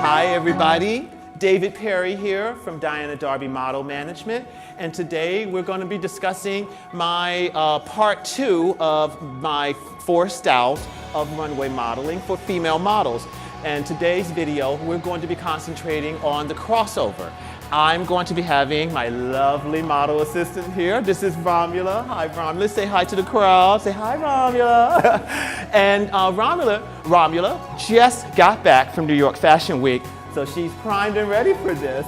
Hi everybody, David Perry here from Darby Model Management, and today we're going to be discussing my part 2 of my 4 styles of runway modeling for female models. And today's video we're going to be concentrating on the crossover. I'm going to be having my lovely model assistant here. This is Romula. Hi Romula, say hi to the crowd. Say hi Romula. And Romula just got back from New York Fashion Week, so she's primed and ready for this.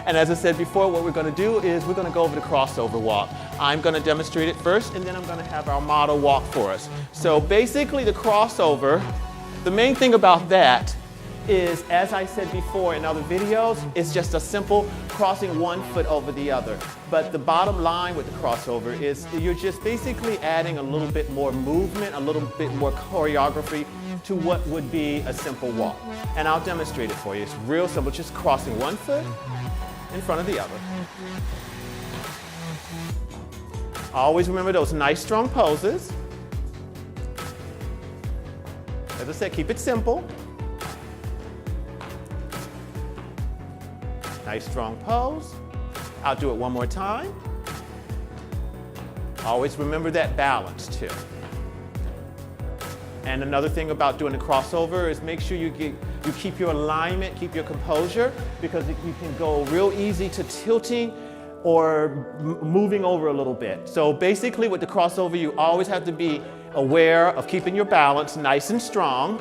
And as I said before, what we're going to do is we're going to go over the crossover walk. I'm going to demonstrate it first, and then I'm going to have our model walk for us. So basically the crossover, the main thing about that is, as I said before in other videos, it's just a simple crossing one foot over the other. But the bottom line with the crossover is you're just basically adding a little bit more movement, a little bit more choreography to what would be a simple walk. And I'll demonstrate it for you. It's real simple, just crossing one foot in front of the other. Always remember those nice strong poses. As I said, keep it simple. Nice strong pose. I'll do it one more time. Always remember that balance too. And another thing about doing a crossover is make sure you keep your alignment, keep your composure, because you can go real easy to tilting or moving over a little bit. So basically with the crossover, you always have to be aware of keeping your balance nice and strong.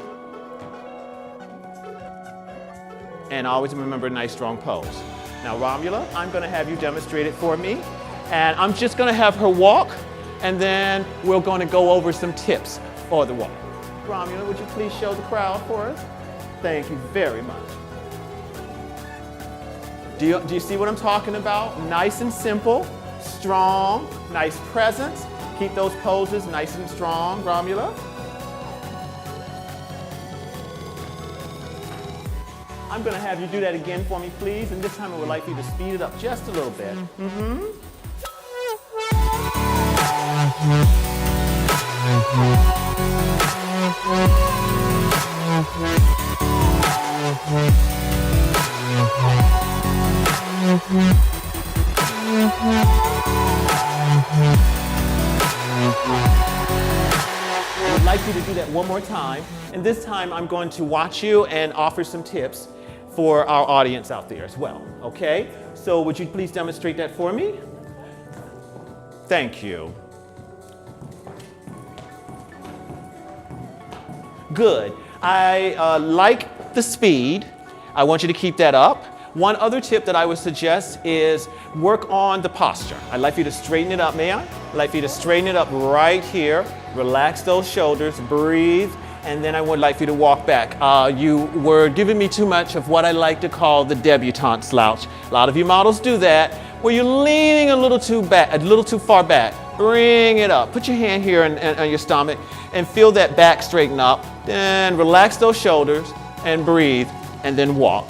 And always remember a nice strong pose. Now Romula, I'm going to have you demonstrate it for me. And I'm just going to have her walk, and then we're going to go over some tips for the walk. Romula, would you please show the crowd for us? Thank you very much. Do you see what I'm talking about? Nice and simple, strong, nice presence. Keep those poses nice and strong, Romula. I'm going to have you do that again for me, please, and this time I would like you to speed it up just a little bit. I would like you to do that one more time, and this time I'm going to watch you and offer some tips for our audience out there as well, okay? So would you please demonstrate that for me? Thank you. Good. I like the speed. I want you to keep that up. One other tip that I would suggest is work on the posture. I'd like you to straighten it up, may I? I'd like you to straighten it up right here. Relax those shoulders, breathe. And then I would like for you to walk back. You were giving me too much of what I like to call the debutante slouch. A lot of you models do that, where you're leaning a little too far back. Bring it up. Put your hand here on your stomach and feel that back straighten up. Then relax those shoulders and breathe, and then walk.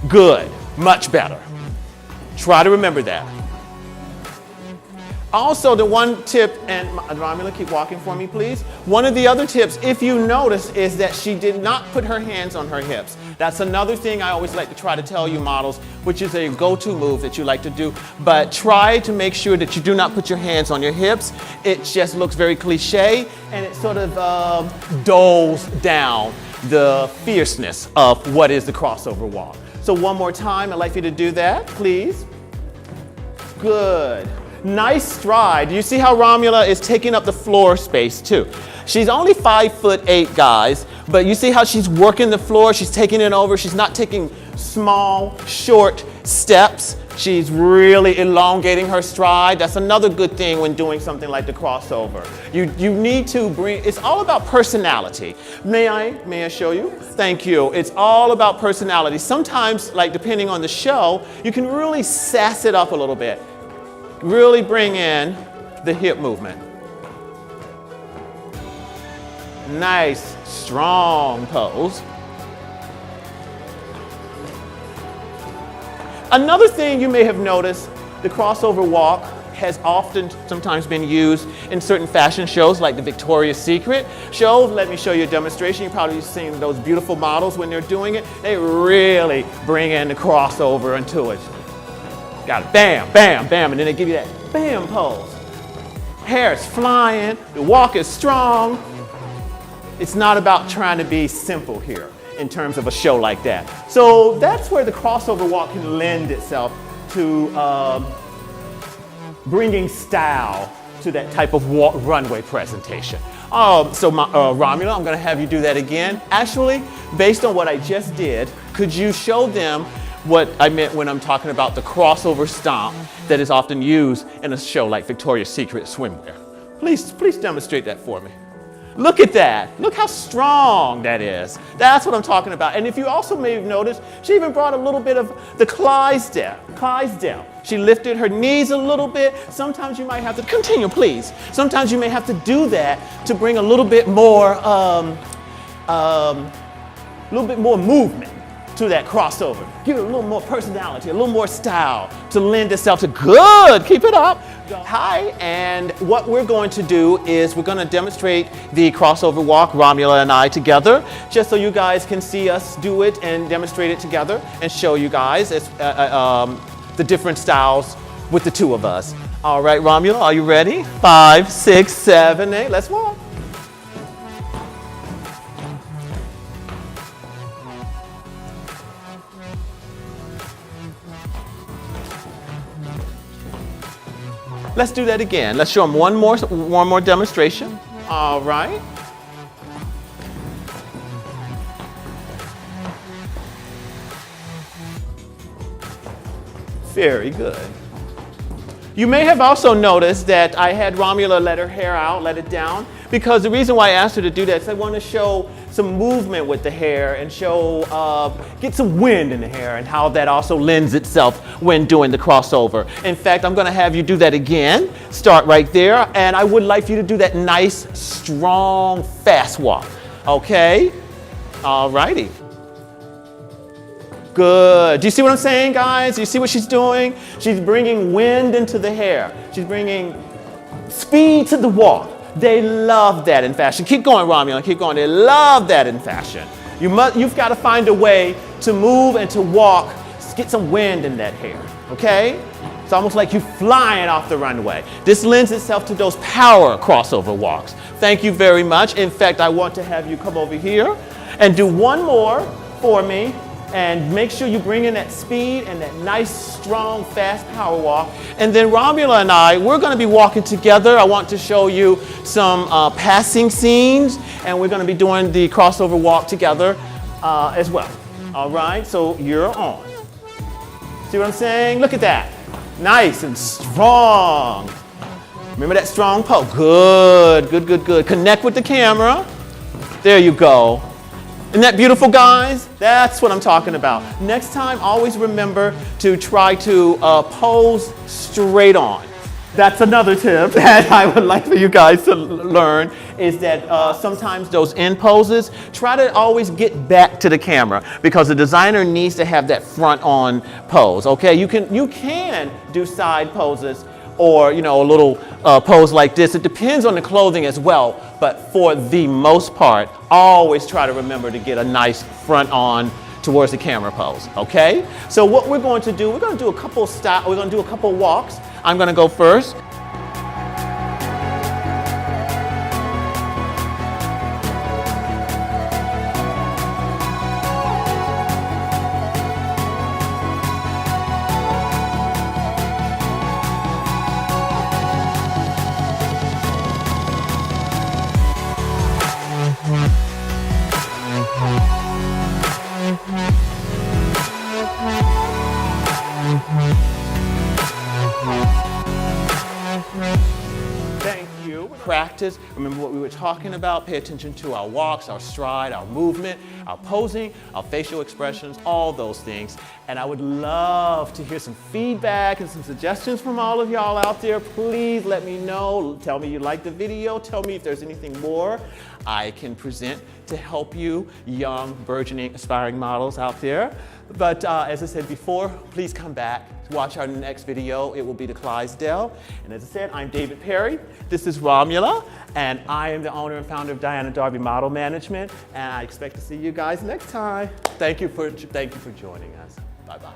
Good. Much better. Try to remember that. Also, the one tip, and Romula, keep walking for me, please. One of the other tips, if you notice, is that she did not put her hands on her hips. That's another thing I always like to try to tell you models, which is a go-to move that you like to do. But try to make sure that you do not put your hands on your hips. It just looks very cliche, and it sort of dulls down the fierceness of what is the crossover walk. So one more time, I'd like you to do that, please. Good. Nice stride. You see how Romula is taking up the floor space too. She's only 5'8", guys, but you see how she's working the floor, she's taking it over, she's not taking small, short steps. She's really elongating her stride. That's another good thing when doing something like the crossover. You need to bring, it's all about personality. May I show you? Thank you. It's all about personality. Sometimes, like depending on the show, you can really sass it up a little bit. Really bring in the hip movement. Nice, strong pose. Another thing you may have noticed, the crossover walk has often sometimes been used in certain fashion shows like the Victoria's Secret show. Let me show you a demonstration. You've probably seen those beautiful models when they're doing it. They really bring in the crossover into it. Got it, bam, bam, bam, and then they give you that bam pose. Hair is flying, the walk is strong. It's not about trying to be simple here in terms of a show like that. So that's where the crossover walk can lend itself to bringing style to that type of runway presentation. Romula, I'm gonna have you do that again. Actually, based on what I just did, could you show them what I meant when I'm talking about the crossover stomp that is often used in a show like Victoria's Secret swimwear? Please demonstrate that for me. Look at that. Look how strong that is. That's what I'm talking about. And if you also may have noticed, she even brought a little bit of the Clydesdale. She lifted her knees a little bit. Sometimes you might have to, continue please. Sometimes you may have to do that to bring a little bit more movement to that crossover. Give it a little more personality, a little more style to lend itself to good. Keep it up. Hi, and what we're going to do is we're going to demonstrate the crossover walk, Romula and I together, just so you guys can see us do it and demonstrate it together and show you guys the different styles with the two of us. All right, Romula, are you ready? 5, 6, 7, 8, let's walk. Let's do that again. Let's show them one more demonstration. All right. Very good. You may have also noticed that I had Romula let her hair out, let it down, because the reason why I asked her to do that is I want to show some movement with the hair and show, get some wind in the hair and how that also lends itself when doing the crossover. In fact, I'm going to have you do that again. Start right there, and I would like for you to do that nice, strong, fast walk. Okay? All righty. Good. Do you see what I'm saying, guys? Do you see what she's doing? She's bringing wind into the hair. She's bringing speed to the walk. They love that in fashion. Keep going, Romula, keep going. They love that in fashion. You've got to find a way to move and to walk, get some wind in that hair, okay? It's almost like you're flying off the runway. This lends itself to those power crossover walks. Thank you very much. In fact, I want to have you come over here and do one more for me. And make sure you bring in that speed and that nice, strong, fast power walk. And then Romula and I, we're going to be walking together. I want to show you some passing scenes, and we're going to be doing the crossover walk together as well. All right, so you're on. See what I'm saying? Look at that. Nice and strong. Remember that strong pose. Good, good, good, good. Connect with the camera. There you go. Isn't that beautiful, guys? That's what I'm talking about. Next time, always remember to try to pose straight on. That's another tip that I would like for you guys to learn, is that sometimes those end poses, try to always get back to the camera, because the designer needs to have that front on pose, okay? You can do side poses, or, you know, a little pose like this. It depends on the clothing as well, but for the most part, always try to remember to get a nice front on towards the camera pose, okay? So what we're going to do, we're going to do a couple walks. I'm going to go first. Practice. Remember what we were talking about. Pay attention to our walks, our stride, our movement, our posing, our facial expressions, all those things. And I would love to hear some feedback and some suggestions from all of y'all out there. Please let me know. Tell me you liked the video. Tell me if there's anything more I can present to help you young, burgeoning, aspiring models out there. But as I said before, please come back to watch our next video. It will be the Clydesdale. And as I said, I'm David Perry. This is Romula, and I am the owner and founder of Diana Darby Model Management. And I expect to see you guys next time. Thank you for joining us. Bye-bye.